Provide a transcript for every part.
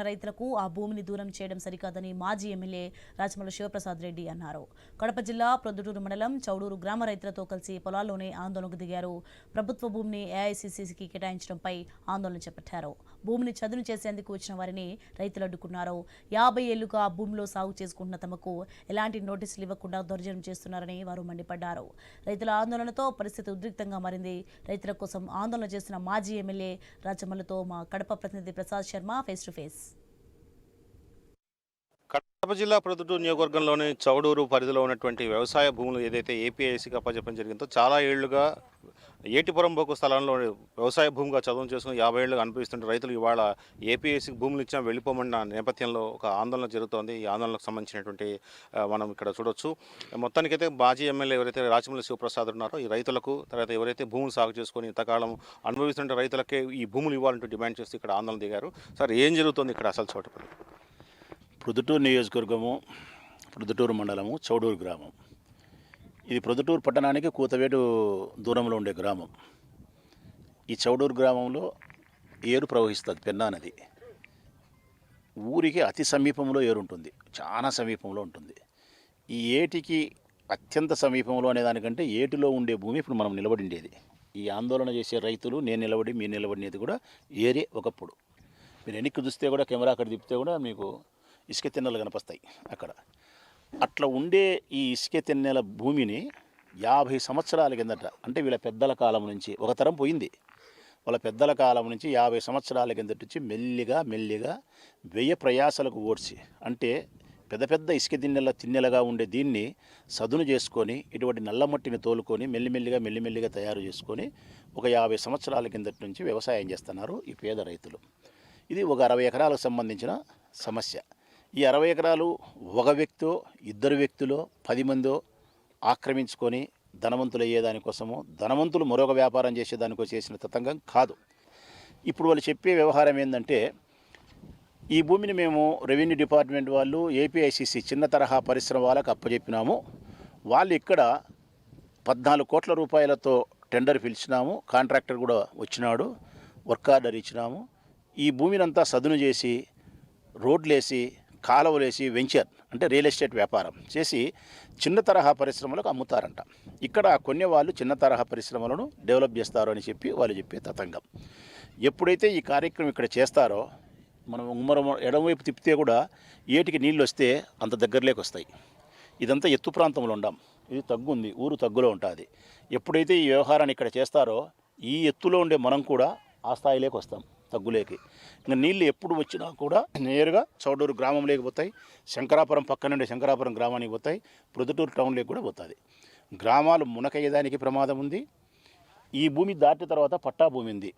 రైతులకు ఆ భూమిని దూరం చేయడం సరికాదని మాజీ ఎమ్మెల్యే రాచమల్ల శివప్రసాద్ రెడ్డి అన్నారు. కడప జిల్లా ప్రొద్దుటూరు మండలం చౌడూరు గ్రామ రైతులతో కలిసి పొలాల్లోనే ఆందోళనకు దిగారు. ప్రభుత్వ భూమిని ఏఐసీసీకి కేటాయించడంపై ఆందోళన చేపట్టారు. భూమిని చదును చేసేందుకు వచ్చిన వారిని రైతులు అడ్డుకున్నారు. 50 ఏళ్లుగా ఆ భూమిలో సాగు చేసుకుంటున్న తమకు ఎలాంటి నోటీసులు ఇవ్వకుండా దౌర్జన్యం చేస్తున్నారని వారు మండిపడ్డారు. రైతుల ఆందోళనతో పరిస్థితి ఉద్రిక్తంగా మారింది. రైతుల కోసం ఆందోళన చేస్తున్న మాజీ ఎమ్మెల్యే రాచమల్లతో మా కడప ప్రతినిధి Prasad Sharma face to face. Kadapa జిల్లా ప్రొద్దుటూరు నియోజకవర్గంలోని చౌడూరు పరిధిలో ఉన్నటువంటి వ్యవసాయ భూములు ఏదైతే ఏపీఐసీకి అప్పచెప్పడం జరిగిందో చాలా ఏళ్లుగా ఏటిపురం బొక్కు స్థలంలో వ్యవసాయ భూమిగా చదువు చేసుకుని 50 ఏళ్లుగా అనిపిస్తుంటే రైతులు ఇవాళ ఏపీఐసీకి భూములు ఇచ్చినా వెళ్ళిపోమన్న నేపథ్యంలో ఒక ఆందోళన జరుగుతోంది. ఈ ఆందోళనకు సంబంధించినటువంటి మనం ఇక్కడ చూడొచ్చు. మొత్తానికైతే మాజీ ఎమ్మెల్యే ఎవరైతే రాచమల్ల శివప్రసాద్ ఉన్నారో ఈ రైతులకు తర్వాత ఎవరైతే భూములు సాగు చేసుకొని ఇంతకాలం అనుభవిస్తుంటే రైతులకే ఈ భూములు ఇవ్వాలంటూ డిమాండ్ చేస్తూ ఇక్కడ ఆందోళన దిగారు. సార్, ఏం జరుగుతుంది ఇక్కడ అసలు చోట? ప్రొద్దుటూరు నియోజకవర్గము, ప్రొద్దుటూరు మండలము, చౌడూరు గ్రామం. ఇది ప్రొద్దుటూరు పట్టణానికి కూతవేటు దూరంలో ఉండే గ్రామం. ఈ చౌడూరు గ్రామంలో ఏరు ప్రవహిస్తుంది, పెన్నా నది. ఊరికి అతి సమీపంలో ఏరు ఉంటుంది, చాలా సమీపంలో ఉంటుంది. ఈ ఏటికి అత్యంత సమీపంలో అనేదానికంటే ఏటిలో ఉండే భూమి ఇప్పుడు మనం నిలబడిండేది. ఈ ఆందోళన చేసే రైతులు నేను నిలబడి మీరు నిలబడినది కూడా ఏరే ఒకప్పుడు. మీరు వెనక్కి చూస్తే కూడా కెమెరా అక్కడ తిప్పితే కూడా మీకు ఇసుక తిన్నెలు కనిపిస్తాయి అక్కడ. అట్లా ఉండే ఈ ఇసుక తిన్నెల భూమిని 50 సంవత్సరాల కిందట, అంటే వీళ్ళ పెద్దల కాలం నుంచి, ఒక తరం పోయింది, వాళ్ళ పెద్దల కాలం నుంచి 50 సంవత్సరాల కిందట నుంచి మెల్లిగా వ్యయ ప్రయాసలకు ఓడ్చి, అంటే పెద్ద పెద్ద ఇసుక తిన్నెలుగా ఉండే దీన్ని సదును చేసుకొని ఇటువంటి నల్లమట్టిని తోలుకొని మెల్లిమెల్లిగా తయారు చేసుకొని ఒక 50 సంవత్సరాల కిందటి నుంచి వ్యవసాయం చేస్తున్నారు ఈ పేద రైతులు. ఇది ఒక 60 ఎకరాలకు సంబంధించిన సమస్య. ఈ 60 ఎకరాలు ఒక వ్యక్తో, 2 వ్యక్తులో, 10 మందో ఆక్రమించుకొని ధనవంతులు అయ్యేదానికోసము, ధనవంతులు మరొక వ్యాపారం చేసేదానికో చేసిన తతంగం కాదు. ఇప్పుడు వాళ్ళు చెప్పే వ్యవహారం ఏంటంటే, ఈ భూమిని మేము రెవెన్యూ డిపార్ట్మెంట్ వాళ్ళు ఏపీఐసీసీ చిన్న తరహా పరిశ్రమ వాళ్ళకు అప్పచెప్పినాము. వాళ్ళు ఇక్కడ 14 కోట్ల రూపాయలతో టెండర్ పిలిచినాము, కాంట్రాక్టర్ కూడా వచ్చినాడు, వర్క్ ఆర్డర్ ఇచ్చినాము. ఈ భూమిని అంతా సదును చేసి రోడ్లేసి కాలువలేసి వెంచర్ అంటే రియల్ ఎస్టేట్ వ్యాపారం చేసి చిన్న తరహా పరిశ్రమలకు అమ్ముతారంట. ఇక్కడ కొన్ని వాళ్ళు చిన్న తరహా పరిశ్రమలను డెవలప్ చేస్తారు అని చెప్పి వాళ్ళు చెప్పే తతంగం. ఎప్పుడైతే ఈ కార్యక్రమం ఇక్కడ చేస్తారో, మనం ఎడమవైపు తిప్పితే కూడా ఏటికి నీళ్ళు వస్తే అంత దగ్గరలోకి వస్తాయి. ఇదంతా ఎత్తు ప్రాంతంలో ఉండాం, ఇది తగ్గు ఉంది, ఊరు తగ్గులో ఉంటుంది. ఎప్పుడైతే ఈ వ్యవహారాన్ని ఇక్కడ చేస్తారో ఈ ఎత్తులో ఉండే మనం కూడా ఆ స్థాయిలోకి వస్తాం, తగ్గులేకి. ఇంకా నీళ్ళు ఎప్పుడు వచ్చినా కూడా నేరుగా చౌడూరు గ్రామంలోకి పోతాయి, శంకరాపురం పక్క నుండి శంకరాపురం గ్రామానికి పోతాయి, ప్రొద్దుటూరు టౌన్లోకి కూడా పోతుంది. గ్రామాలు మునకయ్యేదానికి ప్రమాదం ఉంది. ఈ భూమి దాటిన తర్వాత పట్టా భూమి ఉంది.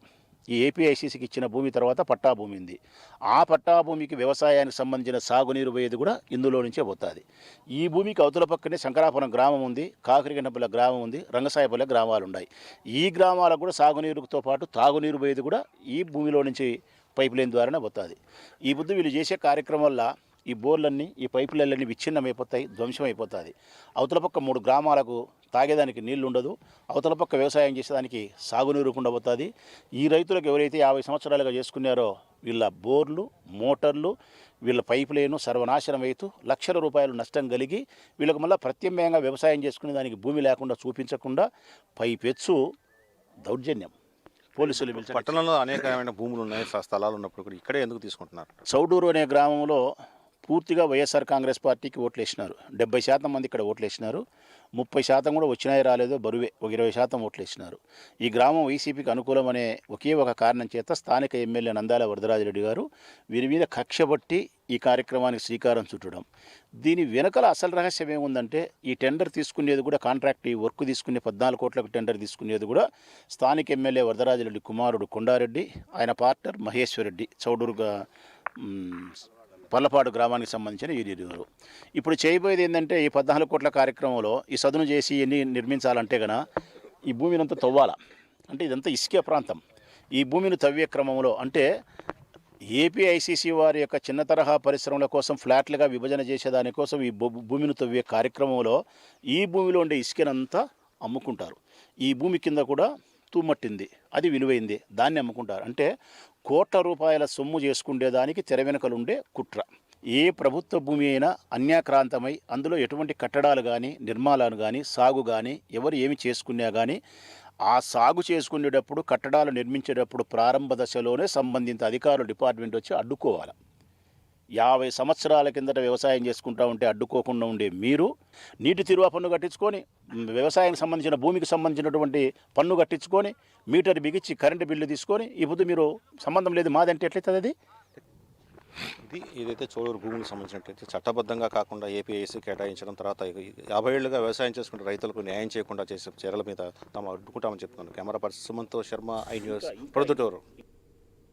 ఈ ఏపీఐసీసీకి ఇచ్చిన భూమి తర్వాత పట్టా భూమి ఉంది. ఆ పట్టా భూమికి వ్యవసాయానికి సంబంధించిన సాగునీరు పోయేది కూడా ఇందులో నుంచే పోతుంది. ఈ భూమికి అవతల పక్కనే శంకరాపురం గ్రామం ఉంది, కాకరిగండపల్లి గ్రామం ఉంది, రంగసాయపల్లి గ్రామాలు ఉన్నాయి. ఈ గ్రామాలకు కూడా సాగునీరుతో పాటు తాగునీరు పోయేది కూడా ఈ భూమిలో నుంచి పైప్ లైన్ ద్వారానే పోతుంది. ఈ బుద్ధి వీళ్ళు చేసే కార్యక్రమం వల్ల ఈ బోర్లన్నీ, ఈ పైపులన్నీ విచ్ఛిన్నమైపోతాయి, ధ్వంసం అయిపోతుంది. అవతల పక్క 3 గ్రామాలకు తాగేదానికి నీళ్లు ఉండదు, అవతల పక్క వ్యవసాయం చేసేదానికి సాగునీరు ఉండబోతుంది. ఈ రైతులకు ఎవరైతే 50 సంవత్సరాలుగా చేసుకున్నారో వీళ్ళ బోర్లు, మోటార్లు, వీళ్ళ పైపు లైను సర్వనాశనం అవుతూ లక్షల రూపాయలు నష్టం కలిగి వీళ్ళకి మళ్ళీ ప్రత్యామ్నాయంగా వ్యవసాయం చేసుకునే దానికి భూమి లేకుండా చూపించకుండా పైపెచ్చు దౌర్జన్యం. పోలీసులు పట్టణంలో అనేకమైన భూములు ఉన్నాయి, స్థలాలు ఉన్నప్పుడు కూడా ఇక్కడే ఎందుకు తీసుకుంటున్నారు? చౌడూరు అనే గ్రామంలో పూర్తిగా వైఎస్ఆర్ కాంగ్రెస్ పార్టీకి ఓట్లు వేసినారు. 70% మంది ఇక్కడ ఓట్లు వేసినారు. 30% కూడా వచ్చినాయి రాలేదో బరువే, ఒక 20% ఓట్లు వేసినారు. ఈ గ్రామం వైసీపీకి అనుకూలం అనే ఒకే ఒక కారణం చేత స్థానిక ఎమ్మెల్యే నందాల వరదరాజిరెడ్డి గారు వీరి మీద కక్ష పట్టి ఈ కార్యక్రమానికి శ్రీకారం చుట్టడం. దీని వెనకల అసలు రహస్యం ఏముందంటే, ఈ టెండర్ తీసుకునేది కూడా కాంట్రాక్ట్, ఈ వర్క్ తీసుకునే 14 కోట్లకు టెండర్ తీసుకునేది కూడా స్థానిక ఎమ్మెల్యే వరదరాజిరెడ్డి కుమారుడు కొండారెడ్డి, ఆయన పార్ట్నర్ మహేశ్వర్ రెడ్డి, చౌడూరుగా పల్లపాడు గ్రామానికి సంబంధించిన వీరిరువురు. ఇప్పుడు చేయబోయేది ఏంటంటే, ఈ 14 కోట్ల కార్యక్రమంలో ఈ సదును చేసి ఎన్ని నిర్మించాలంటే కనుక ఈ భూమిని అంతా తవ్వాల. అంటే ఇదంతా ఇసుక ప్రాంతం. ఈ భూమిని తవ్వే క్రమంలో అంటే ఏపీఐసీసీ వారి యొక్క చిన్న తరహా పరిశ్రమల కోసం ఫ్లాట్లుగా విభజన చేసేదానికోసం ఈ భూమిని తవ్వే కార్యక్రమంలో ఈ భూమిలో ఉండే ఇసుకనంతా అమ్ముకుంటారు. ఈ భూమి కింద కూడా తూమట్టింది, అది విలువైంది, దాన్ని అమ్ముకుంటారు. అంటే కోట్ల రూపాయల సొమ్ము చేసుకునేదానికి తెర వెనుకలుండే కుట్ర. ఏ ప్రభుత్వ భూమి అయినా అన్యాక్రాంతమై అందులో ఎటువంటి కట్టడాలు కానీ నిర్మాణాలు కానీ సాగు కానీ ఎవరు ఏమి చేసుకున్నా కానీ ఆ సాగు చేసుకునేటప్పుడు కట్టడాలు నిర్మించేటప్పుడు ప్రారంభ దశలోనే సంబంధిత అధికారులు డిపార్ట్మెంట్ వచ్చి అడ్డుకోవాలి. 50 సంవత్సరాల కిందట వ్యవసాయం చేసుకుంటా ఉంటే అడ్డుకోకుండా ఉండే మీరు నీటి తిరువ పన్ను కట్టించుకొని వ్యవసాయానికి సంబంధించిన భూమికి సంబంధించినటువంటి పన్ను కట్టించుకొని మీటర్ బిగించి కరెంటు బిల్లు తీసుకొని ఇప్పుడు మీరు సంబంధం లేదు మాదంటే ఎట్లయితుంది అది? ఇది ఏదైతే చోడూరు భూములకు సంబంధించినట్లయితే చట్టబద్ధంగా కాకుండా ఏపీఐసి కేటాయించడం, తర్వాత 50 ఏళ్లుగా వ్యవసాయం చేసుకుంటే రైతులకు న్యాయం చేయకుండా చేసే చర్యల మీద తాము అడ్డుకుంటామని చెప్తున్నారు. Camera person Sumanth Sharma, I news, Proddatur.